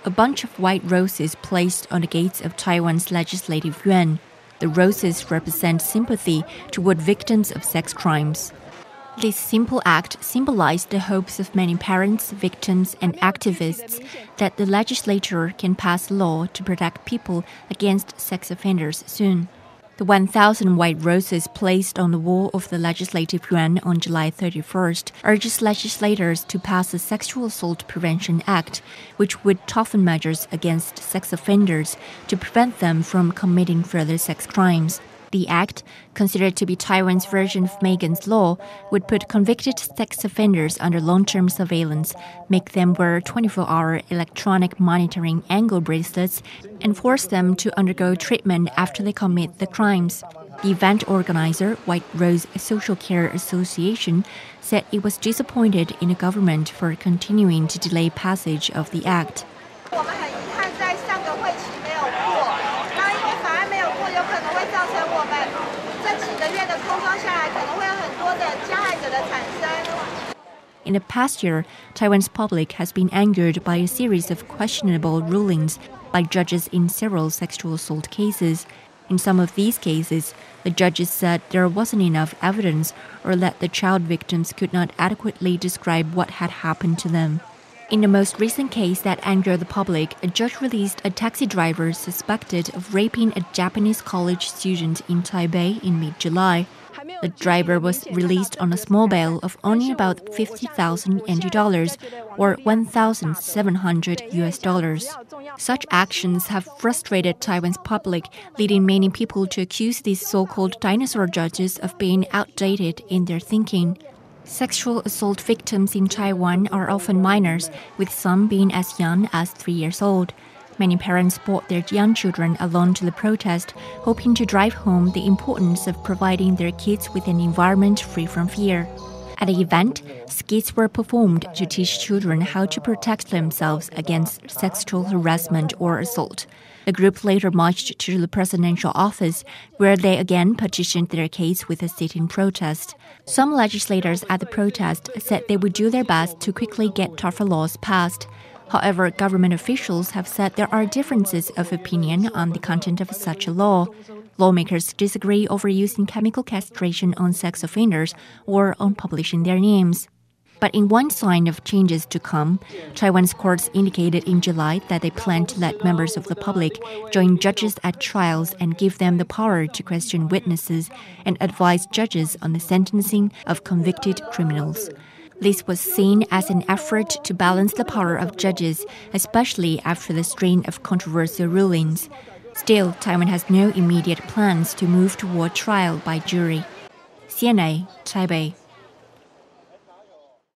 A bunch of white roses placed on the gates of Taiwan's Legislative Yuan. The roses represent sympathy toward victims of sex crimes. This simple act symbolized the hopes of many parents, victims, and activists that the legislature can pass a law to protect people against sex offenders soon. The 1,000 white roses placed on the wall of the Legislative Yuan on July 31st urges legislators to pass a Sexual Assault Prevention Act, which would toughen measures against sex offenders to prevent them from committing further sex crimes. The act, considered to be Taiwan's version of Megan's Law, would put convicted sex offenders under long-term surveillance, make them wear 24-hour electronic monitoring ankle bracelets, and force them to undergo treatment after they commit the crimes. The event organizer, White Rose Social Care Association, said it was disappointed in the government for continuing to delay passage of the act. In the past year, Taiwan's public has been angered by a series of questionable rulings by judges in several sexual assault cases. In some of these cases, the judges said there wasn't enough evidence or that the child victims could not adequately describe what had happened to them. In the most recent case that angered the public, a judge released a taxi driver suspected of raping a Japanese college student in Taipei in mid-July. The driver was released on a small bail of only about 50,000 NT dollars, or $1,700. Such actions have frustrated Taiwan's public, leading many people to accuse these so-called dinosaur judges of being outdated in their thinking. Sexual assault victims in Taiwan are often minors, with some being as young as 3 years old. Many parents brought their young children along to the protest, hoping to drive home the importance of providing their kids with an environment free from fear. At the event, skits were performed to teach children how to protect themselves against sexual harassment or assault. The group later marched to the presidential office, where they again petitioned their case with a sit-in protest. Some legislators at the protest said they would do their best to quickly get tougher laws passed. However, government officials have said there are differences of opinion on the content of such a law. Lawmakers disagree over using chemical castration on sex offenders or on publishing their names. But in one sign of changes to come, Taiwan's courts indicated in July that they plan to let members of the public join judges at trials and give them the power to question witnesses and advise judges on the sentencing of convicted criminals. This was seen as an effort to balance the power of judges, especially after the strain of controversial rulings. Still, Taiwan has no immediate plans to move toward trial by jury. CNA, Taipei.